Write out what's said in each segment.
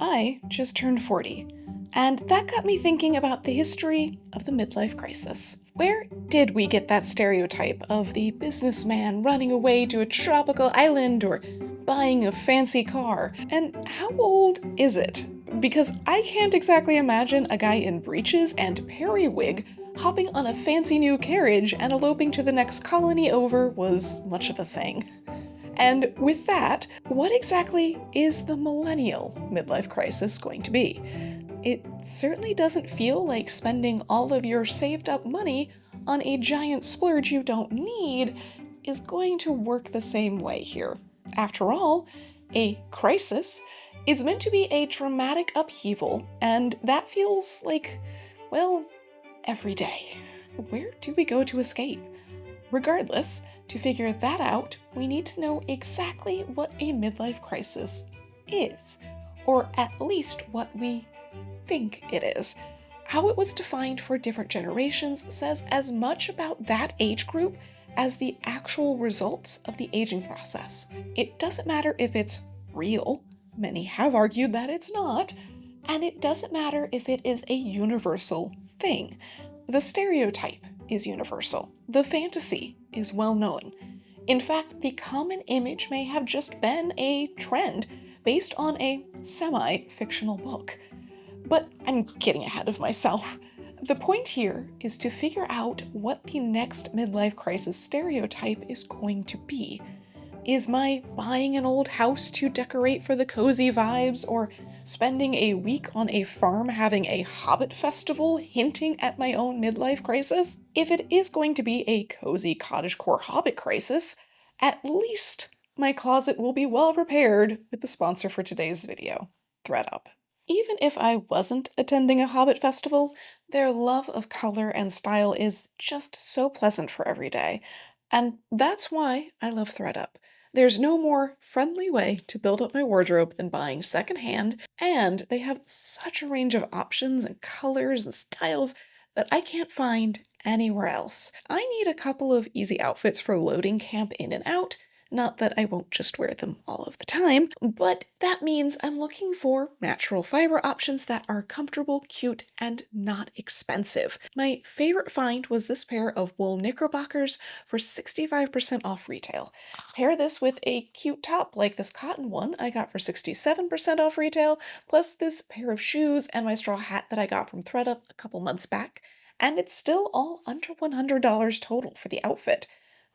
I just turned 40, and that got me thinking about the history of the midlife crisis. Where did we get that stereotype of the businessman running away to a tropical island or buying a fancy car? And how old is it? Because I can't exactly imagine a guy in breeches and periwig hopping on a fancy new carriage and eloping to the next colony over was much of a thing. And with that, what exactly is the millennial midlife crisis going to be? It certainly doesn't feel like spending all of your saved up money on a giant splurge you don't need is going to work the same way here. After all, a crisis is meant to be a dramatic upheaval, and that feels like, well, every day. Where do we go to escape? Regardless, to figure that out, we need to know exactly what a midlife crisis is, or at least what we think it is. How it was defined for different generations says as much about that age group as the actual results of the aging process. It doesn't matter if it's real, many have argued that it's not, and it doesn't matter if it is a universal thing. The stereotype is universal. The fantasy is well known. In fact, the common image may have just been a trend based on a semi-fictional book. But I'm getting ahead of myself. The point here is to figure out what the next midlife crisis stereotype is going to be. Is my buying an old house to decorate for the cozy vibes, or spending a week on a farm having a hobbit festival hinting at my own midlife crisis? If it is going to be a cozy cottagecore hobbit crisis, at least my closet will be well prepared with the sponsor for today's video, ThredUp. Even if I wasn't attending a hobbit festival, their love of color and style is just so pleasant for every day, and that's why I love ThredUp. There's no more friendly way to build up my wardrobe than buying secondhand, and they have such a range of options and colors and styles that I can't find anywhere else. I need a couple of easy outfits for loading camp in and out. Not that I won't just wear them all of the time, but that means I'm looking for natural fiber options that are comfortable, cute, and not expensive. My favorite find was this pair of wool knickerbockers for 65% off retail. Pair this with a cute top like this cotton one I got for 67% off retail, plus this pair of shoes and my straw hat that I got from ThredUp a couple months back, and it's still all under $100 total for the outfit.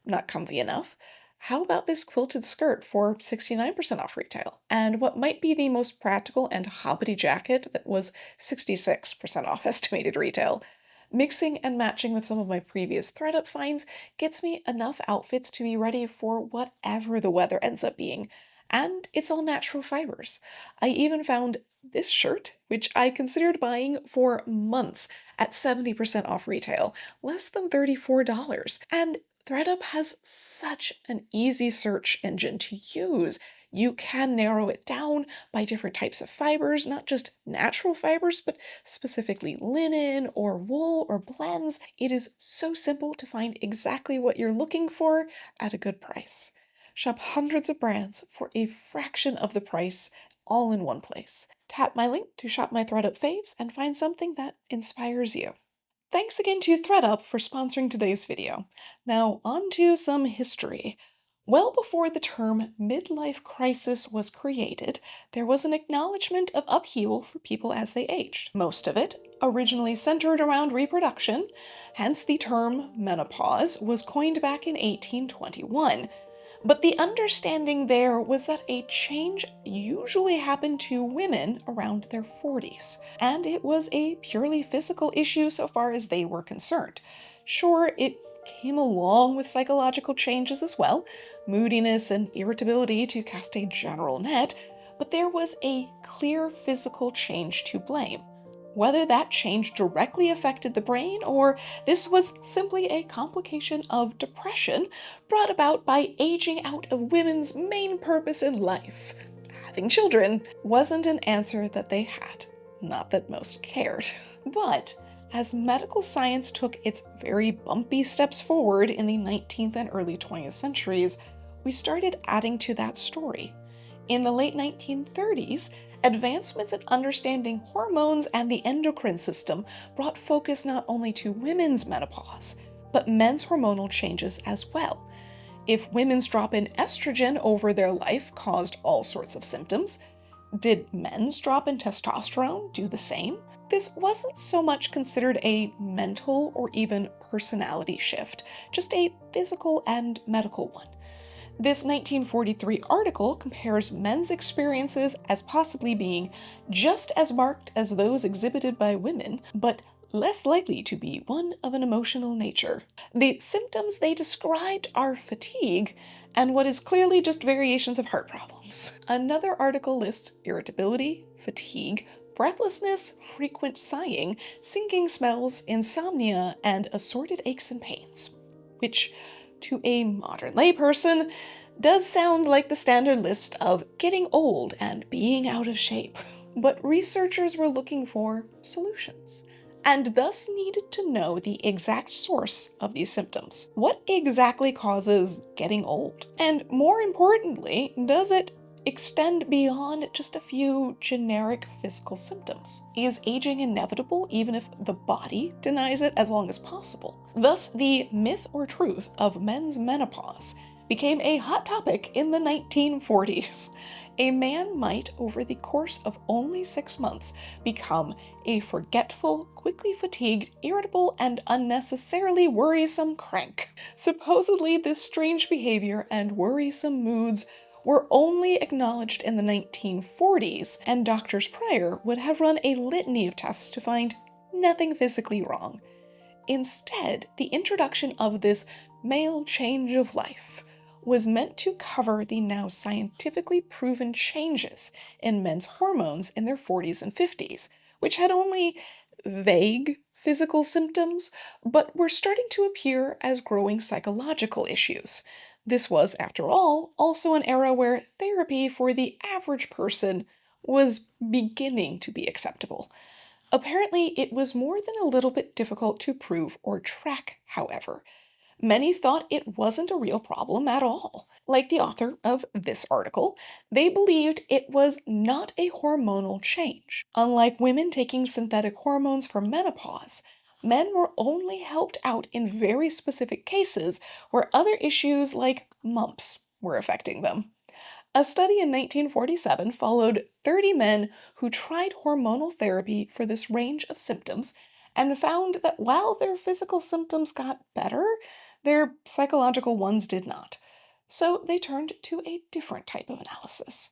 Not comfy enough? How about this quilted skirt for 69% off retail? And what might be the most practical and hobbity jacket that was 66% off estimated retail? Mixing and matching with some of my previous ThredUp finds gets me enough outfits to be ready for whatever the weather ends up being. And it's all natural fibers. I even found this shirt, which I considered buying for months at 70% off retail, less than $34. And ThredUp has such an easy search engine to use. You can narrow it down by different types of fibers, not just natural fibers, but specifically linen or wool or blends. It is so simple to find exactly what you're looking for at a good price. Shop hundreds of brands for a fraction of the price, all in one place. Tap my link to shop my ThredUp faves and find something that inspires you. Thanks again to ThredUp for sponsoring today's video. Now, on to some history. Well before the term midlife crisis was created, there was an acknowledgement of upheaval for people as they aged. Most of it originally centered around reproduction, hence the term menopause was coined back in 1821. But the understanding there was that a change usually happened to women around their 40s, and it was a purely physical issue so far as they were concerned. Sure, it came along with psychological changes as well, moodiness and irritability to cast a general net, but there was a clear physical change to blame. Whether that change directly affected the brain or this was simply a complication of depression brought about by aging out of women's main purpose in life, having children, wasn't an answer that they had. Not that most cared. But as medical science took its very bumpy steps forward in the 19th and early 20th centuries, we started adding to that story. In the late 1930s, Advancements in understanding hormones and the endocrine system brought focus not only to women's menopause, but men's hormonal changes as well. If women's drop in estrogen over their life caused all sorts of symptoms, did men's drop in testosterone do the same? This wasn't so much considered a mental or even personality shift, just a physical and medical one. This 1943 article compares men's experiences as possibly being just as marked as those exhibited by women, but less likely to be one of an emotional nature. The symptoms they described are fatigue and what is clearly just variations of heart problems. Another article lists irritability, fatigue, breathlessness, frequent sighing, sinking smells, insomnia, and assorted aches and pains, which, to a modern layperson, does sound like the standard list of getting old and being out of shape. But researchers were looking for solutions, and thus needed to know the exact source of these symptoms. What exactly causes getting old? And more importantly, does it extend beyond just a few generic physical symptoms? Is aging inevitable even if the body denies it as long as possible? Thus, the myth or truth of men's menopause became a hot topic in the 1940s. A man might, over the course of only 6 months, become a forgetful, quickly fatigued, irritable, and unnecessarily worrisome crank. Supposedly, this strange behavior and worrisome moods were only acknowledged in the 1940s, and doctors prior would have run a litany of tests to find nothing physically wrong. Instead, the introduction of this male change of life was meant to cover the now scientifically proven changes in men's hormones in their 40s and 50s, which had only vague physical symptoms, but were starting to appear as growing psychological issues. This was, after all, also an era where therapy for the average person was beginning to be acceptable. Apparently, it was more than a little bit difficult to prove or track, however. Many thought it wasn't a real problem at all. Like the author of this article, they believed it was not a hormonal change. Unlike women taking synthetic hormones for menopause, men were only helped out in very specific cases where other issues like mumps were affecting them. A study in 1947 followed 30 men who tried hormonal therapy for this range of symptoms and found that while their physical symptoms got better, their psychological ones did not. So they turned to a different type of analysis.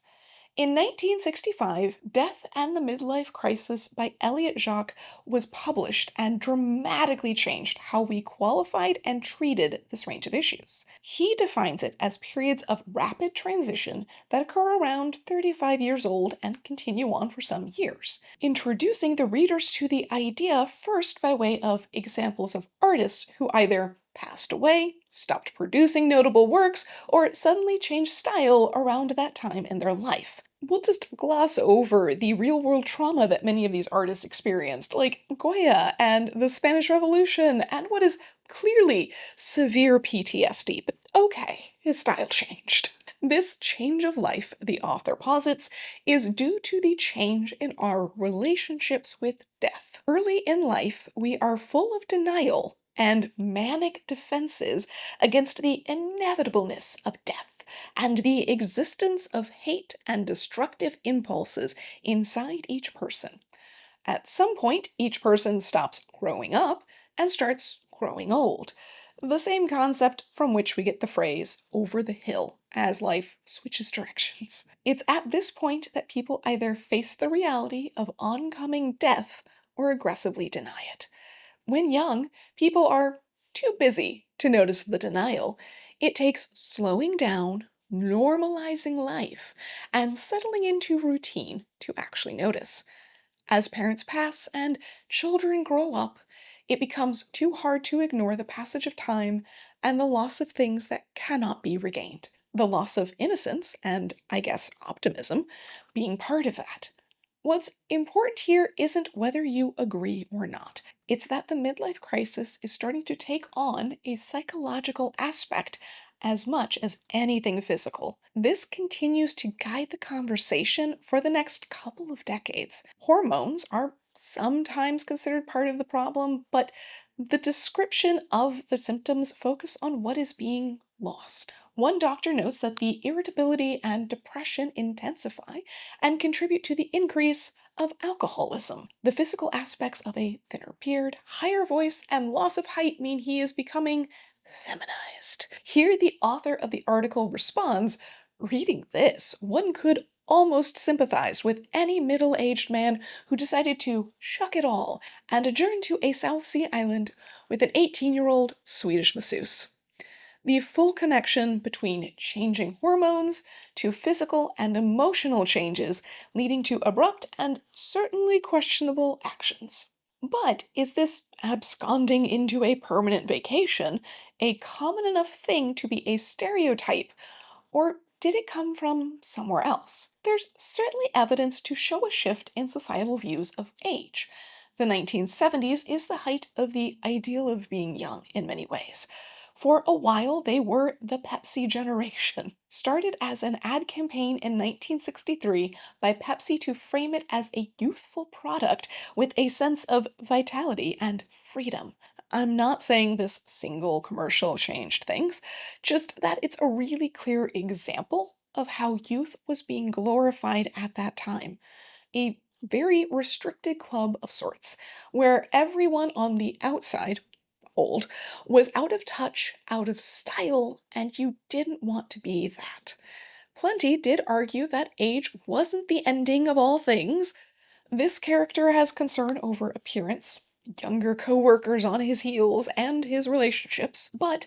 In 1965, Death and the Midlife Crisis by Elliot Jacques was published and dramatically changed how we qualified and treated this range of issues. He defines it as periods of rapid transition that occur around 35 years old and continue on for some years, introducing the readers to the idea first by way of examples of artists who either passed away, stopped producing notable works, or suddenly changed style around that time in their life. We'll just gloss over the real world trauma that many of these artists experienced, like Goya and the Spanish Revolution, and what is clearly severe PTSD, but okay, his style changed. This change of life, the author posits, is due to the change in our relationships with death. Early in life, we are full of denial and manic defenses against the inevitableness of death and the existence of hate and destructive impulses inside each person. At some point, each person stops growing up and starts growing old. The same concept from which we get the phrase over the hill as life switches directions. It's at this point that people either face the reality of oncoming death or aggressively deny it. When young, people are too busy to notice the denial. It takes slowing down, normalizing life, and settling into routine to actually notice. As parents pass and children grow up, it becomes too hard to ignore the passage of time and the loss of things that cannot be regained. The loss of innocence, and I guess optimism, being part of that. What's important here isn't whether you agree or not. It's that the midlife crisis is starting to take on a psychological aspect as much as anything physical. This continues to guide the conversation for the next couple of decades. Hormones are sometimes considered part of the problem, but the description of the symptoms focus on what is being lost. One doctor notes that the irritability and depression intensify and contribute to the increase of alcoholism. The physical aspects of a thinner beard, higher voice, and loss of height mean he is becoming feminized. Here, the author of the article responds, reading this, one could almost sympathize with any middle-aged man who decided to shuck it all and adjourn to a South Sea island with an 18-year-old Swedish masseuse. The full connection between changing hormones to physical and emotional changes leading to abrupt and certainly questionable actions. But is this absconding into a permanent vacation a common enough thing to be a stereotype, or did it come from somewhere else? There's certainly evidence to show a shift in societal views of age. The 1970s is the height of the ideal of being young in many ways. For a while, they were the Pepsi generation. Started as an ad campaign in 1963 by Pepsi to frame it as a youthful product with a sense of vitality and freedom. I'm not saying this single commercial changed things, just that it's a really clear example of how youth was being glorified at that time. A very restricted club of sorts, where everyone on the outside old, was out of touch, out of style, and you didn't want to be that. Plenty did argue that age wasn't the ending of all things. This character has concern over appearance, younger co-workers on his heels, and his relationships, but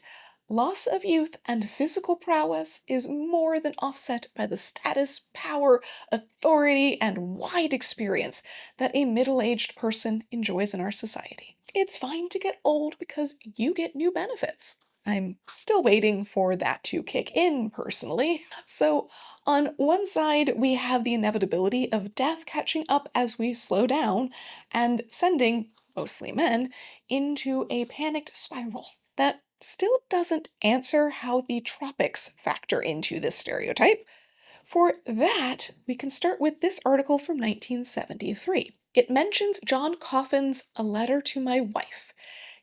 loss of youth and physical prowess is more than offset by the status, power, authority, and wide experience that a middle-aged person enjoys in our society. It's fine to get old because you get new benefits. I'm still waiting for that to kick in, personally. So, on one side, we have the inevitability of death catching up as we slow down and sending, mostly men, into a panicked spiral. That still doesn't answer how the tropics factor into this stereotype. For that, we can start with this article from 1973. It mentions John Coffin's A Letter to My Wife.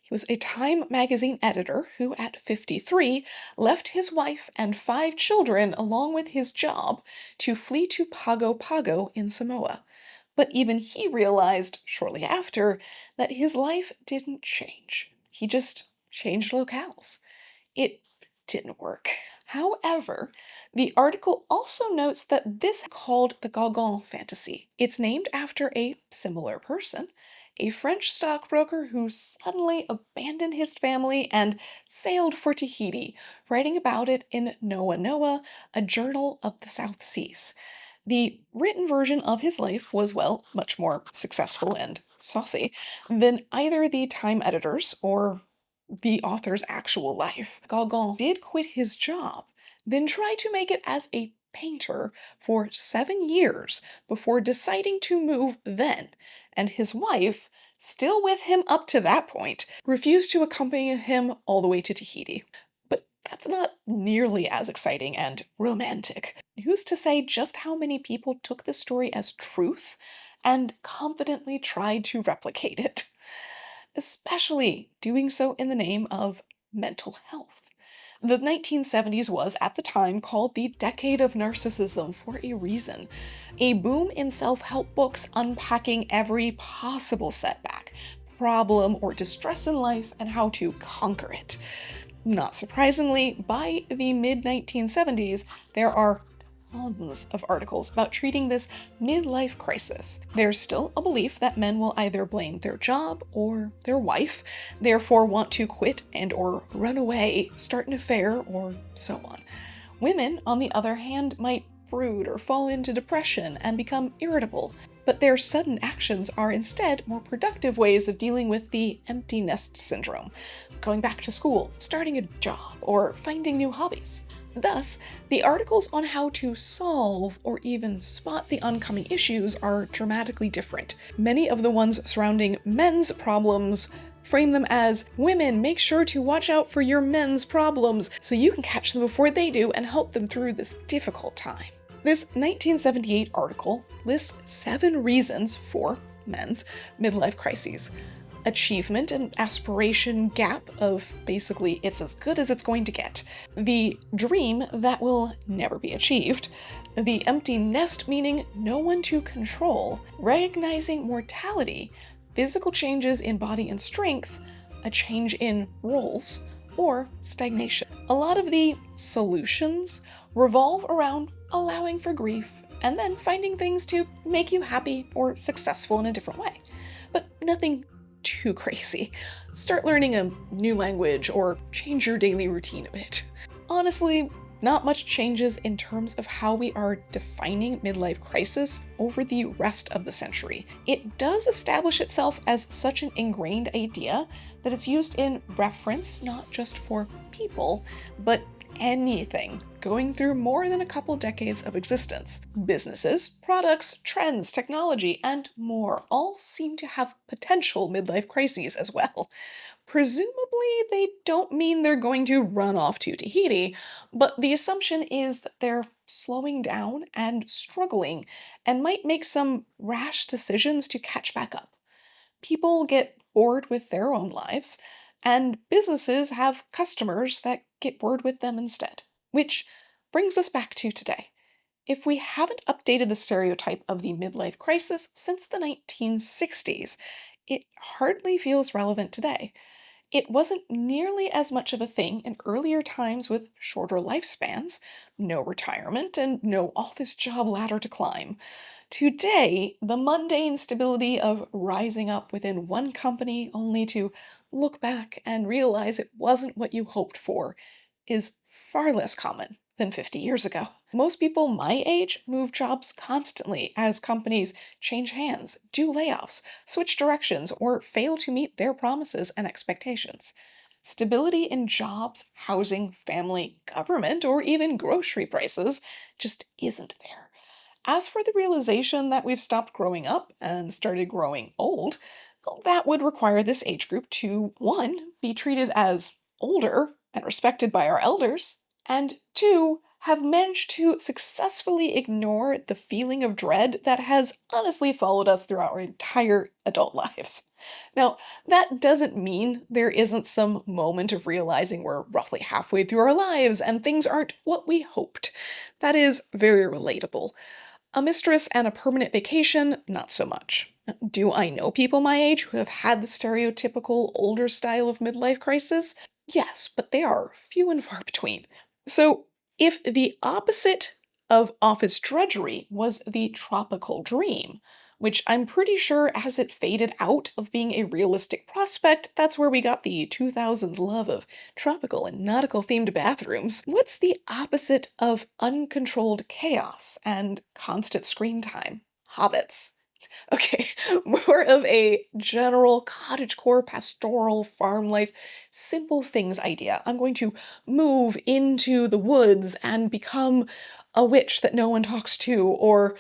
He was a Time magazine editor who, at 53, left his wife and 5 children along with his job to flee to Pago Pago in Samoa. But even he realized, shortly after, that his life didn't change. He just changed locales. It didn't work. However, the article also notes that this is called the Gauguin fantasy. It's named after a similar person, a French stockbroker who suddenly abandoned his family and sailed for Tahiti, writing about it in Noa Noa, a journal of the South Seas. The written version of his life was, well, much more successful and saucy than either the Time editors or the author's actual life. Gauguin did quit his job, then tried to make it as a painter for 7 years before deciding to move then, and his wife, still with him up to that point, refused to accompany him all the way to Tahiti. But that's not nearly as exciting and romantic. Who's to say just how many people took the story as truth and confidently tried to replicate it? Especially doing so in the name of mental health. The 1970s was, at the time, called the Decade of Narcissism for a reason. A boom in self-help books unpacking every possible setback, problem, or distress in life and how to conquer it. Not surprisingly, by the mid-1970s, there are tons of articles about treating this midlife crisis. There's still a belief that men will either blame their job or their wife, therefore want to quit and or run away, start an affair, or so on. Women, on the other hand, might brood or fall into depression and become irritable, but their sudden actions are instead more productive ways of dealing with the empty nest syndrome, going back to school, starting a job, or finding new hobbies. Thus, the articles on how to solve or even spot the oncoming issues are dramatically different. Many of the ones surrounding men's problems frame them as, women, make sure to watch out for your men's problems so you can catch them before they do and help them through this difficult time. This 1978 article lists 7 reasons for men's midlife crises. Achievement and aspiration gap of basically it's as good as it's going to get. The dream that will never be achieved. The empty nest meaning no one to control. Recognizing mortality. Physical changes in body and strength. A change in roles. Or stagnation. A lot of the solutions revolve around allowing for grief and then finding things to make you happy or successful in a different way. But nothing too crazy. Start learning a new language or change your daily routine a bit. Honestly, not much changes in terms of how we are defining midlife crisis over the rest of the century. It does establish itself as such an ingrained idea that it's used in reference not just for people, but anything going through more than a couple decades of existence. Businesses, products, trends, technology, and more all seem to have potential midlife crises as well. Presumably, they don't mean they're going to run off to Tahiti, but the assumption is that they're slowing down and struggling and might make some rash decisions to catch back up. People get bored with their own lives, and businesses have customers that get bored with them instead. Which brings us back to today. If we haven't updated the stereotype of the midlife crisis since the 1960s, it hardly feels relevant today. It wasn't nearly as much of a thing in earlier times with shorter lifespans, no retirement, and no office job ladder to climb. Today, the mundane stability of rising up within one company only to look back and realize it wasn't what you hoped for is far less common than 50 years ago. Most people my age move jobs constantly as companies change hands, do layoffs, switch directions, or fail to meet their promises and expectations. Stability in jobs, housing, family, government, or even grocery prices just isn't there. As for the realization that we've stopped growing up and started growing old, well, that would require this age group to, 1, be treated as older and respected by our elders, and 2, have managed to successfully ignore the feeling of dread that has honestly followed us throughout our entire adult lives. Now, that doesn't mean there isn't some moment of realizing we're roughly halfway through our lives and things aren't what we hoped. That is very relatable. A mistress and a permanent vacation, not so much. Do I know people my age who have had the stereotypical older style of midlife crisis? Yes, but they are few and far between. So, if the opposite of office drudgery was the tropical dream, which I'm pretty sure as it faded out of being a realistic prospect, that's where we got the 2000s love of tropical and nautical themed bathrooms. What's the opposite of uncontrolled chaos and constant screen time? Hobbits. Okay, more of a general cottagecore pastoral farm life, simple things idea. I'm going to move into the woods and become a witch that no one talks to, or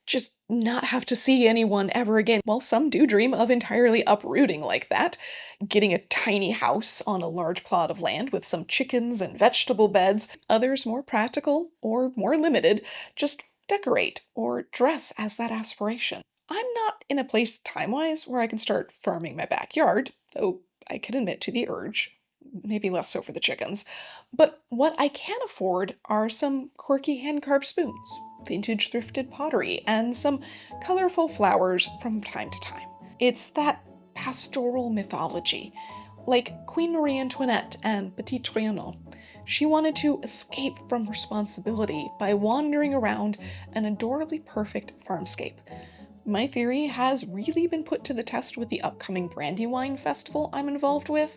just not have to see anyone ever again. Well, some do dream of entirely uprooting like that, getting a tiny house on a large plot of land with some chickens and vegetable beds. Others, more practical or more limited, just decorate or dress as that aspiration. I'm not in a place time-wise where I can start farming my backyard, though I can admit to the urge. Maybe less so for the chickens. But what I can afford are some quirky hand-carved spoons, vintage thrifted pottery, and some colorful flowers from time to time. It's that pastoral mythology, like Queen Marie Antoinette and Petit Trianon. She wanted to escape from responsibility by wandering around an adorably perfect farmscape. My theory has really been put to the test with the upcoming Brandywine Festival I'm involved with.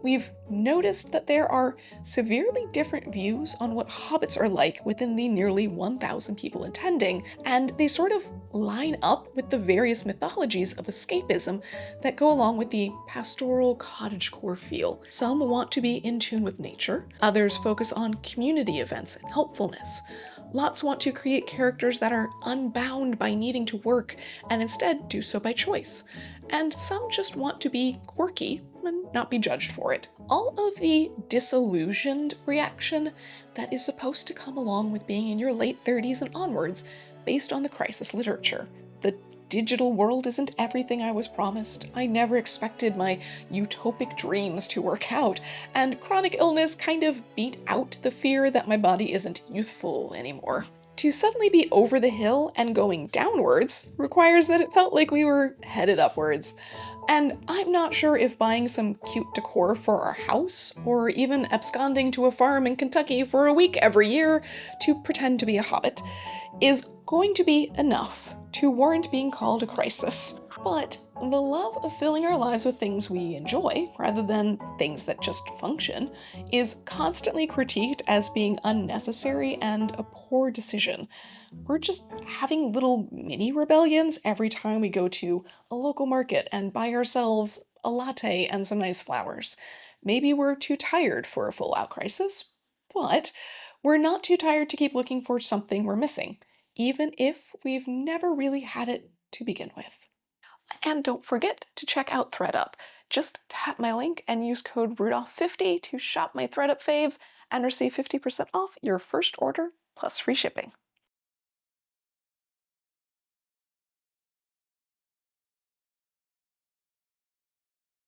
We've noticed that there are severely different views on what hobbits are like within the nearly 1,000 people attending, and they sort of line up with the various mythologies of escapism that go along with the pastoral cottagecore feel. Some want to be in tune with nature, others focus on community events and helpfulness. Lots want to create characters that are unbound by needing to work and instead do so by choice. And some just want to be quirky and not be judged for it. All of the disillusioned reaction that is supposed to come along with being in your late 30s and onwards based on the crisis literature. The digital world isn't everything I was promised. I never expected my utopic dreams to work out, and chronic illness kind of beat out the fear that my body isn't youthful anymore. To suddenly be over the hill and going downwards requires that it felt like we were headed upwards. And I'm not sure if buying some cute decor for our house, or even absconding to a farm in Kentucky for a week every year to pretend to be a hobbit, is going to be enough to warrant being called a crisis. But the love of filling our lives with things we enjoy, rather than things that just function, is constantly critiqued as being unnecessary and a poor decision. We're just having little mini rebellions every time we go to a local market and buy ourselves a latte and some nice flowers. Maybe we're too tired for a full out crisis, but we're not too tired to keep looking for something we're missing, even if we've never really had it to begin with. And don't forget to check out ThreadUp. Just tap my link and use code Rudolph50 to shop my ThreadUp faves and receive 50% off your first order plus free shipping.